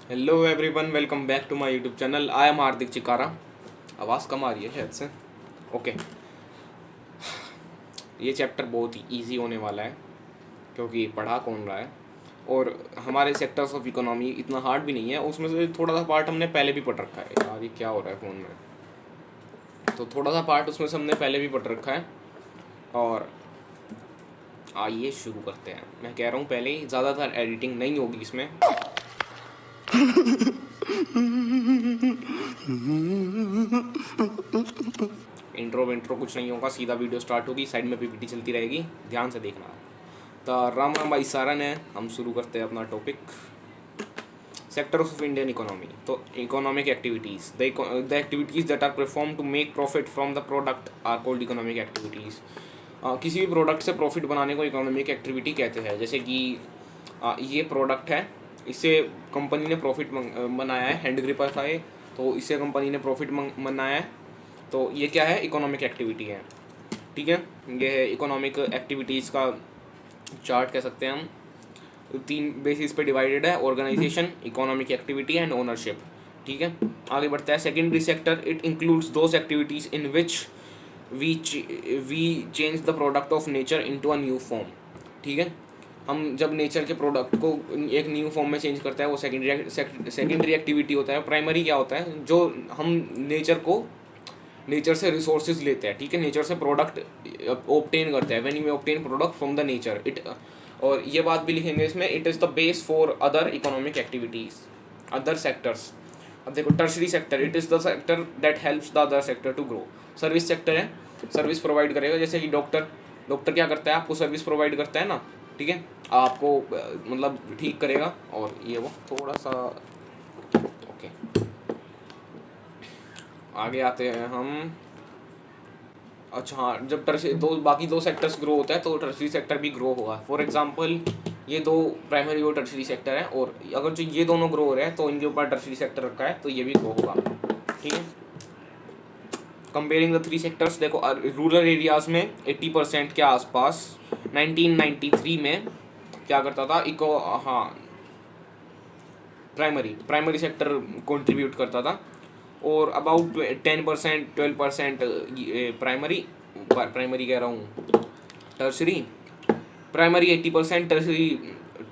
Hello everyone, welcome back to my YouTube channel. I am Hardik Chikara. आवाज़ कम आ रही है शायद से। ओके, ये चैप्टर बहुत ही इजी होने वाला है क्योंकि पढ़ा कौन रहा है। और हमारे सेक्टर्स ऑफ इकोनॉमी इतना हार्ड भी नहीं है, उसमें से थोड़ा सा पार्ट हमने पहले भी पढ़ रखा है। यार ये क्या हो रहा है फ़ोन में। तो थोड़ा सा पार्ट उसमें से हमने पहले भी पढ़ रखा है। और आइए शुरू करते हैं। मैं कह रहा हूँ पहले ही, ज़्यादातर एडिटिंग नहीं होगी इसमें। इंट्रो विंट्रो कुछ नहीं होगा, सीधा वीडियो स्टार्ट होगी, साइड में पीपीटी चलती रहेगी, ध्यान से देखना। तो राम राम भाई सारन है, हम शुरू करते हैं अपना topic. Sectors of Indian economy. तो economic activities, the activities that are perform to make profit from the product are called economic activities. किसी भी प्रोडक्ट से प्रॉफिट बनाने को इकोनॉमिक एक्टिविटी कहते हैं। जैसे कि ये प्रोडक्ट है, इससे कंपनी ने प्रॉफिट बनाया है, हैंड ग्रिपर था ये, तो इससे कंपनी ने प्रॉफिट बनाया है, तो ये क्या है, इकोनॉमिक एक्टिविटी है। ठीक है, ये है इकोनॉमिक एक्टिविटीज़ का चार्ट कह सकते हैं हम। तीन बेसिस पे डिवाइडेड है: organization, economic activity and ownership. ठीक है, आगे बढ़ता है। Secondary sector, it includes those activities in which we change the product of nature into a new form. ठीक है, हम जब नेचर के प्रोडक्ट को एक न्यू फॉर्म में चेंज करते हैं, वो सेकेंडरी एक्टिविटी होता है। प्राइमरी क्या होता है, जो हम नेचर से रिसोर्सेज लेते हैं। ठीक है, नेचर से प्रोडक्ट ऑब्टेन करते हैं, when you obtain product from the nature it. और ये बात भी लिखेंगे इसमें, it is the base for other economic activities, other sectors. अब देखो, tertiary sector, it is the sector that helps the other sector to grow. Service sector है, service provide करेगा। जैसे कि डॉक्टर क्या करता है, आपको सर्विस प्रोवाइड करता है ना। ठीक है, आपको मतलब ठीक करेगा। और ये वो थोड़ा सा ओके, आगे आते हैं हम। अच्छा हाँ, जब बाकी दो सेक्टर्स ग्रो होता है तो टर्शरी सेक्टर भी ग्रो होगा। फॉर एग्जांपल, ये दो प्राइमरी और टर्शरी सेक्टर है, और अगर जो ये दोनों ग्रो हो रहे हैं तो इनके ऊपर टर्शरी सेक्टर रखा है, तो ये भी ग्रो होगा। ठीक है, कंपेयरिंग द थ्री सेक्टर्स, देखो रूरल एरियाज़ में 80% के आसपास 1993 में क्या करता था, प्राइमरी सेक्टर कंट्रीब्यूट करता था। और अबाउट 10% 12% प्राइमरी कह रहा हूँ, टर्शरी। प्राइमरी 80%, टर्शरी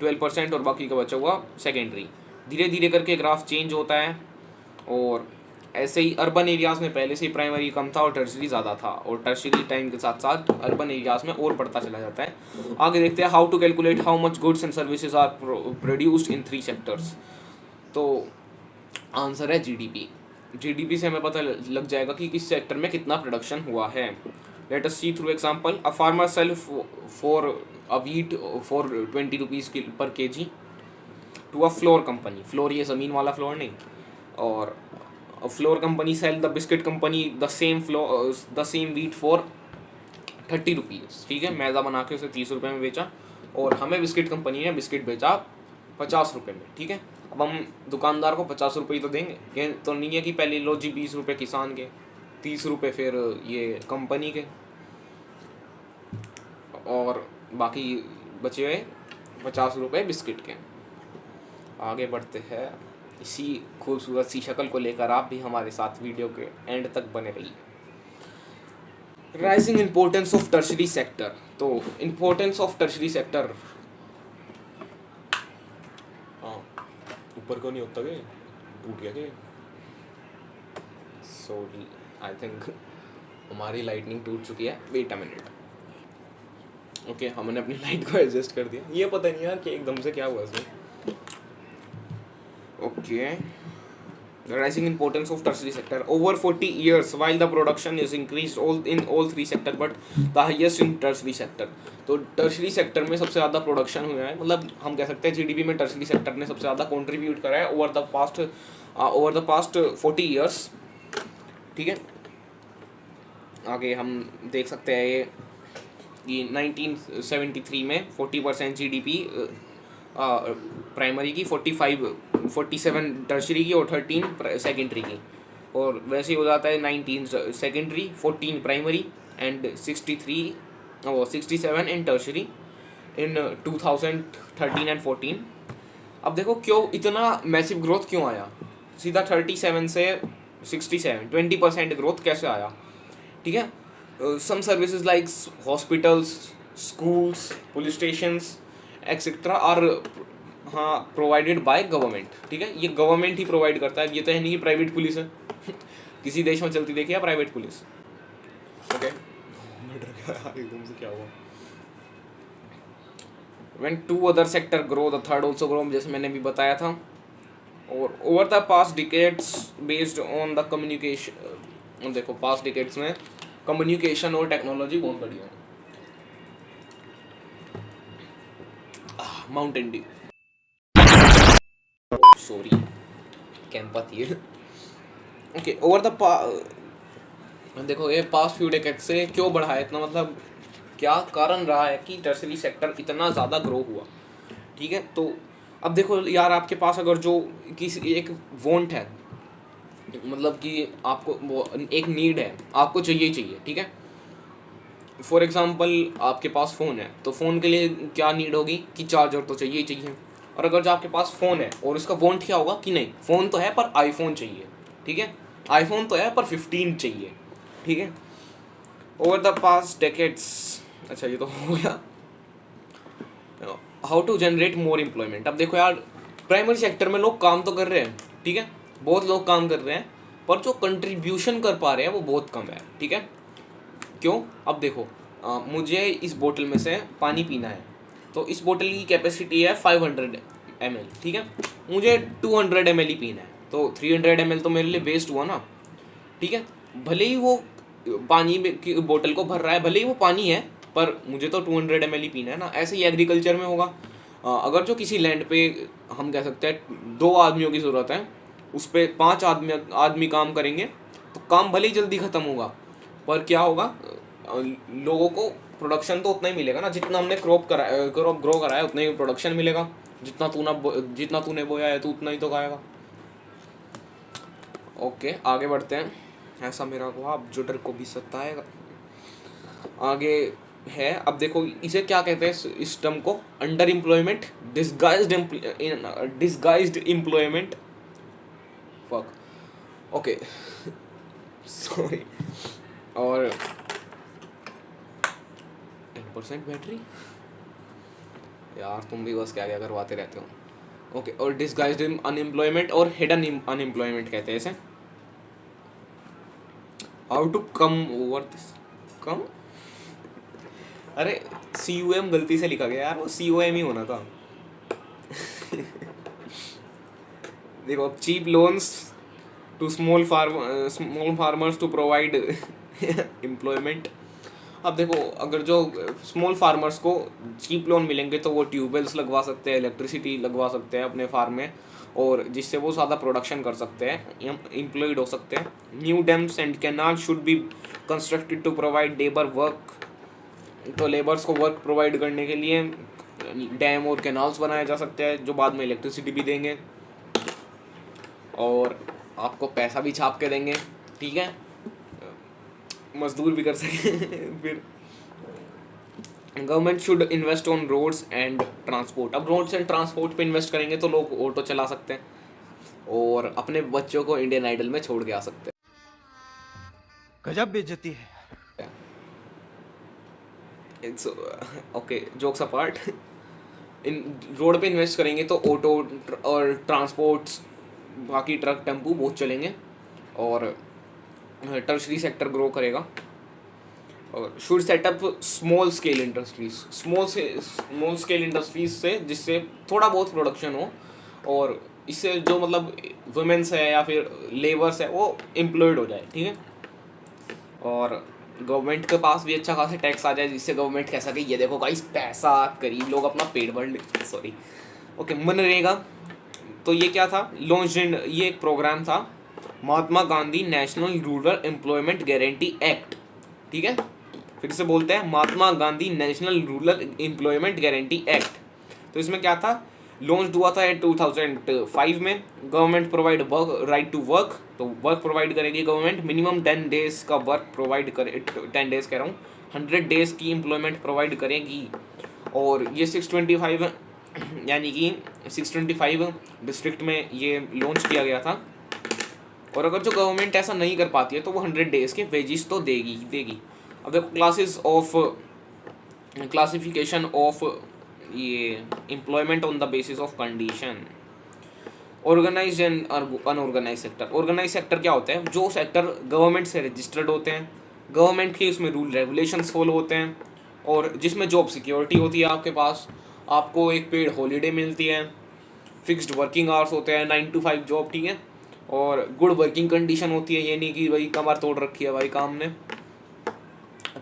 12%, और बाकी का बचा हुआ सेकेंडरी। धीरे धीरे करके ग्राफ चेंज होता है। और ऐसे ही अर्बन एरियाज़ में पहले से ही प्राइमरी कम था और टर्शरी ज़्यादा था, और टर्शरी टाइम के साथ साथ अर्बन एरियाज़ में और बढ़ता चला जाता है। आगे देखते हैं, how to calculate how much goods and services are produced in three sectors. तो आंसर है जीडीपी। जीडीपी से हमें पता लग जाएगा कि किस सेक्टर में कितना प्रोडक्शन हुआ है। Let us see through example. A farmer sell for a wheat for 20 rupees per kg to a flour company. Flour ये ज़मीन वाला फ्लोर नहीं। और flour company sell the biscuit company the same wheat for 30 rupees. ठीक है, मैदा बना के उसे 30 रुपये में बेचा, और हमें बिस्किट कंपनी ने बिस्किट बेचा 50 रुपये में। ठीक है, अब हम दुकानदार को 50 रुपये ही तो देंगे। ये तो नहीं है कि पहले लो जी 20 रुपये किसान के, 30 रुपये फिर ये कंपनी के, और बाकी बचे हुए 50 रुपये बिस्किट के। आगे बढ़ते हैं। इसी खूबसूरत सी शक्ल को लेकर आप भी हमारे साथ वीडियो के एंड तक बने रहिए। Rising importance of tertiary sector. तो इम्पोर्टेंस ऑफ टर्शरी सेक्टर, हाँ ऊपर को नहीं होता के टूट गया के, सॉरी आई थिंक हमारी लाइटनिंग टूट चुकी है। Wait a minute. ओके, हमने अपनी लाइट को एडजस्ट कर दिया। ये पता नहीं यार कि एकदम से क्या हुआ इसमें। Okay, the rising importance of tertiary sector over 40 years while the production is increased in all three sector but the highest in tertiary sector। तो टर्शरी सेक्टर में सबसे ज़्यादा प्रोडक्शन हुआ है, मतलब हम कह सकते हैं जीडीपी में टर्शरी सेक्टर ने सबसे ज़्यादा कंट्रीब्यूट करा है ओवर द पास्ट 40 इयर्स। ठीक है, आगे हम देख सकते हैं ये 1973 में 40% जीडीपी प्राइमरी की, 47 टर्शरी की, और 13 सेकेंडरी की। और वैसे ही हो जाता है 19 secondary, 14 primary and 67 in tertiary in 2013 and 14। अब देखो क्यों इतना मैसिव ग्रोथ क्यों आया, सीधा 37 से 67, 20% ग्रोथ कैसे आया, ठीक है। Some services like hospitals, schools, police stations etcetera are हाँ प्रोवाइडेड बाय गवर्नमेंट, ठीक है, ये गवर्नमेंट ही प्रोवाइड करता है, ये तो है नहीं कि प्राइवेट पुलिस है किसी देश में चलती देखिए प्राइवेट पुलिस, ओके एकदम से क्या हुआ। When two other sector grow, the third also grow, जैसे मैंने भी बताया था। और over the past decades based on the communication, देखो पास्ट डिकेड्स में कम्युनिकेशन और टेक्नोलॉजी बहुत बढ़िया है। माउंटेन ड्यू, सॉरी कैंपा थी ओके। ओवर द देखो ये पास्ट फ्यू डिकेड से क्यों बढ़ा है इतना, मतलब क्या कारण रहा है कि टर्शरी सेक्टर इतना ज़्यादा ग्रो हुआ, ठीक है। तो अब देखो यार आपके पास अगर जो किसी एक वांट है, मतलब कि आपको वो एक नीड है, आपको चाहिए ही चाहिए, ठीक है। फॉर एग्जांपल आपके पास फ़ोन है, तो फ़ोन के लिए क्या नीड होगी कि चार्जर तो चाहिए ही चाहिए। और अगर जो आपके पास फ़ोन है और इसका वांट क्या होगा कि नहीं फ़ोन तो है पर आईफोन चाहिए, ठीक है, आईफोन तो है पर 15 चाहिए, ठीक है। ओवर द पास्ट डेकेड्स, अच्छा ये तो हो गया। How to generate more employment, अब देखो यार प्राइमरी सेक्टर में लोग काम तो कर रहे हैं, ठीक है, बहुत लोग काम कर रहे हैं, पर जो कंट्रीब्यूशन कर पा रहे हैं वो बहुत कम है, ठीक है। क्यों, अब देखो मुझे इस बोतल में से पानी पीना है, तो इस बोतल की कैपेसिटी है 500 ml, ठीक है, मुझे 200 ml ही पीना है, तो 300 ml तो मेरे लिए वेस्ट हुआ ना, ठीक है। भले ही वो पानी की बोतल को भर रहा है, भले ही वो पानी है, पर मुझे तो 200 ml ही पीना है ना। ऐसे ही एग्रीकल्चर में होगा, अगर जो किसी लैंड पे हम कह सकते हैं 2 आदमियों की ज़रूरत है, उस पर 5 आदमी काम करेंगे, तो काम भले ही जल्दी ख़त्म होगा, पर क्या होगा लोगों को प्रोडक्शन तो उतना ही मिलेगा ना, जितना हमने क्रॉप ग्रो करा है उतना ही प्रोडक्शन मिलेगा, जितना तूने बोया है तो उतना ही तो खाएगा। ओके आगे बढ़ते हैं, ऐसा मेरा हुआ, अब जो डर को भी सताएगा। आगे है, अब देखो इसे क्या कहते हैं इस टर्म को, under employment, disguised employment, fuck okay sorry. और 10% बैटरी, यार तुम भी बस क्या क्या करवाते रहते हो। ओके और डिस्गाइज्ड अनएम्प्लॉयमेंट और हिडन अनएम्प्लॉयमेंट कहते हैं इसे। How to come over this, come, अरे CUM गलती से लिखा गया यार, वो COM ही होना था देखो cheap loans to small farmers to provide employment. अब देखो अगर जो स्मॉल फार्मर्स को चीप लोन मिलेंगे तो वो ट्यूबवेल्स लगवा सकते हैं, इलेक्ट्रिसिटी लगवा सकते हैं अपने फार्म में, और जिससे वो ज़्यादा प्रोडक्शन कर सकते हैं, एम्प्लॉयड हो सकते हैं। New dams and canal should be constructed to provide labour work, तो लेबर्स को वर्क प्रोवाइड करने के लिए डैम और कैनाल्स बनाए जा सकते हैं जो बाद में इलेक्ट्रिसिटी भी देंगे और आपको पैसा भी छाप के देंगे, ठीक है, मजदूर भी कर सके फिर government should invest on roads and transport. अब रोड्स एंड ट्रांसपोर्ट पे इन्वेस्ट करेंगे तो लोग ऑटो चला सकते हैं और अपने बच्चों को इंडियन आइडल में छोड़ के आ सकते हैं। गजब बेइज्जती है। It's okay jokes apart, in road पे इन्वेस्ट करेंगे तो ऑटो और ट्रांसपोर्ट्स, बाकी ट्रक टेम्पू बहुत चलेंगे और टर्शरी सेक्टर ग्रो करेगा। और should setup small scale industries, small scale industries से जिससे थोड़ा बहुत प्रोडक्शन हो और इससे जो मतलब वुमेन्स है या फिर लेबर्स है वो एम्प्लॉयड हो जाए, ठीक है। और गवर्नमेंट के पास भी अच्छा खासा टैक्स आ जाए जिससे गवर्नमेंट कह सके ये देखो गाइस पैसा गरीब लोग अपना पेट भर ले, सॉरी ओके। मनरेगा, तो ये क्या था, लॉन्च इन, ये एक प्रोग्राम था Mahatma Gandhi national rural employment guarantee act, ठीक है, फिर से बोलते हैं Mahatma Gandhi national rural employment guarantee act. तो इसमें क्या था, लॉन्च हुआ था 2005 में। Government provide work right to work, तो वर्क प्रोवाइड करेगी गवर्नमेंट, मिनिमम 10 डेज का वर्क प्रोवाइड करे, 10 डेज कह रहा हूँ, 100 डेज की एम्प्लॉयमेंट प्रोवाइड करेगी। और ये 625 यानी कि 625 डिस्ट्रिक्ट में ये लॉन्च किया गया था। और अगर जो गवर्नमेंट ऐसा नहीं कर पाती है तो वो 100 डेज़ के वेजिस तो देगी ही देगी। अब देखो क्लासिफिकेशन ऑफ ये employment on the basis of condition, organized and unorganize sector. Organize sector क्या होता है? जो सेक्टर गवर्नमेंट से रजिस्टर्ड होते हैं, गवर्नमेंट के उसमें रूल रेगुलेशंस फॉलो होते हैं, और जिसमें जॉब सिक्योरिटी होती है आपके पास, आपको एक पेड हॉलीडे मिलती है, फिक्स्ड वर्किंग आवर्स होते हैं, 9 to 5 जॉब, ठीक है, और गुड वर्किंग कंडीशन होती है, ये नहीं कि भाई कमर तोड़ रखी है भाई काम ने।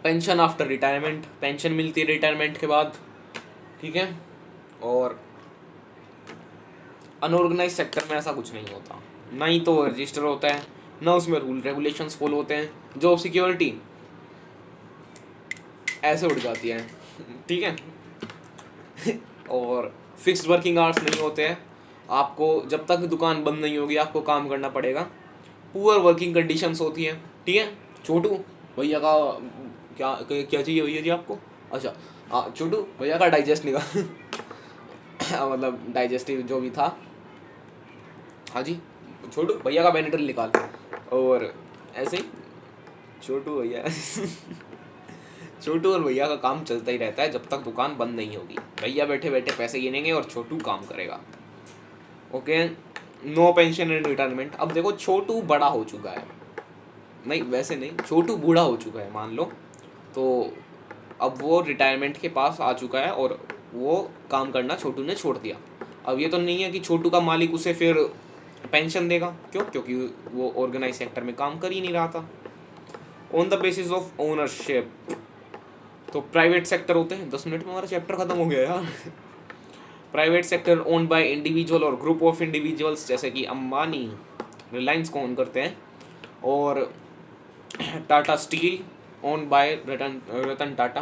पेंशन आफ्टर रिटायरमेंट, पेंशन मिलती है रिटायरमेंट के बाद, ठीक है। और अनऑर्गेनाइज सेक्टर में ऐसा कुछ नहीं होता, ना ही तो रजिस्टर होता है, ना उसमें रूल रेगुलेशंस फॉलो होते हैं, जॉब सिक्योरिटी ऐसे उड़ जाती है, ठीक है। और फिक्स्ड वर्किंग आवर्स नहीं होते हैं, आपको जब तक दुकान बंद नहीं होगी आपको काम करना पड़ेगा। पुअर वर्किंग कंडीशंस होती हैं, ठीक है। छोटू भैया का क्या क्या चाहिए भैया जी आपको? अच्छा हाँ, छोटू भैया का डाइजेस्ट निकाल मतलब डाइजेस्टिव जो भी था, हाँ जी, छोटू भैया का बेनेड्रिल निकाल। और ऐसे ही छोटू भैया छोटू और भैया का काम चलता ही रहता है जब तक दुकान बंद नहीं होगी। भैया बैठे बैठे पैसे गिनेंगे और छोटू काम करेगा। Okay, no pension and retirement. अब देखो छोटू बड़ा हो चुका है, नहीं वैसे नहीं, छोटू बूढ़ा हो चुका है मान लो, तो अब वो रिटायरमेंट के पास आ चुका है और वो काम करना छोटू ने छोड़ दिया। अब ये तो नहीं है कि छोटू का मालिक उसे फिर पेंशन देगा, क्यों? क्योंकि वो ऑर्गेनाइज सेक्टर में काम कर ही नहीं रहा था। On the basis of ownership, तो प्राइवेट सेक्टर होते हैं। 10 मिनट में हमारा चैप्टर खत्म हो गया यार। Private sector owned by individual और ग्रुप ऑफ इंडिविजुअल्स, जैसे कि अंबानी रिलायंस को ओन करते हैं, और Tata steel owned by Ratan Tata.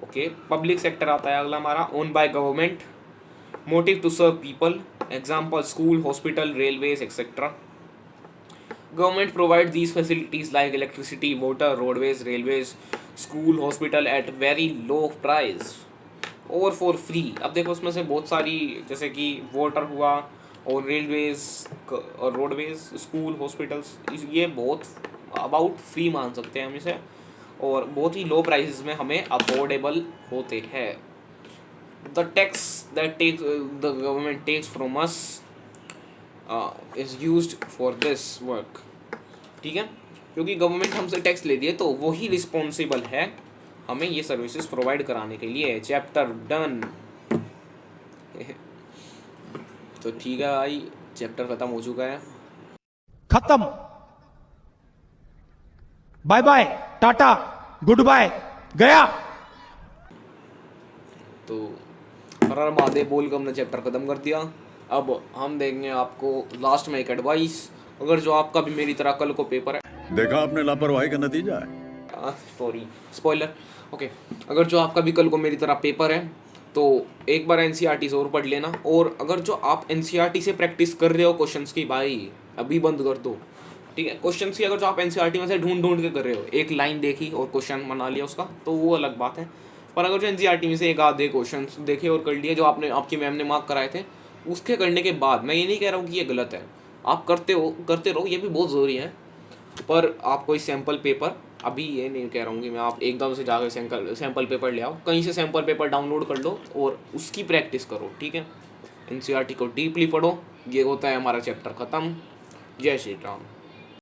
Okay, public sector आता है अगला हमारा, own by government, motive to serve people, example school, hospital, railways etcetera. Government provide these facilities like electricity, water, roadways, railways, school, hospital at very low price or for free। अब देखो उसमें से बहुत सारी, जैसे कि वाटर हुआ और रेलवेज और रोडवेज, स्कूल, हॉस्पिटल्स, ये बहुत अबाउट फ्री मान सकते हैं हम इसे, और बहुत ही लो प्राइसेस में हमें अफोर्डेबल होते हैं। The tax that takes the government takes from us is used for this work, ठीक है, क्योंकि गवर्नमेंट हमसे टैक्स लेती है तो वही रिस्पॉन्सिबल है हमें ये सर्विसेज प्रोवाइड कराने के लिए। Chapter done. तो ठीक है भाई, चैप्टर खत्म हो चुका है। खत्म, बाय बाय, टाटा, गुड बाय, गया। तो हर हर महादेव बोल कर हमने चैप्टर खत्म कर दिया। अब हम देंगे आपको लास्ट में एक एडवाइस। अगर जो आपका भी मेरी तरह कल को पेपर है, देखा आपने लापरवाही का नतीजा है। सॉरी स्पॉइलर, ओके, अगर जो आपका भी कल को मेरी तरह पेपर है तो एक बार एनसीईआरटी से और पढ़ लेना। और अगर जो आप एनसीईआरटी से प्रैक्टिस कर रहे हो क्वेश्चंस की, भाई अभी बंद कर दो, ठीक है। क्वेश्चंस की अगर जो आप एनसीईआरटी में से ढूंढ ढूंढ के कर रहे हो, एक लाइन देखी और क्वेश्चन बना लिया उसका, तो वो अलग बात है। पर अगर जो एनसीईआरटी में से एक आधे क्वेश्चन देखे और कर लिए, जो आपने आपकी मैम ने मार्क कराए थे, उसके करने के बाद, मैं ये नहीं कह रहा हूँ कि ये गलत है, आप करते रहो, ये भी बहुत ज़रूरी है, पर आप कोई सैम्पल पेपर, अभी ये नहीं कह रहा हूँ कि मैं आप एकदम से जाकर सैम्पल पेपर ले आओ, कहीं से सैम्पल पेपर डाउनलोड कर लो और उसकी प्रैक्टिस करो, ठीक है। एनसीईआरटी को डीपली पढ़ो। ये होता है हमारा चैप्टर ख़त्म। जय श्री राम।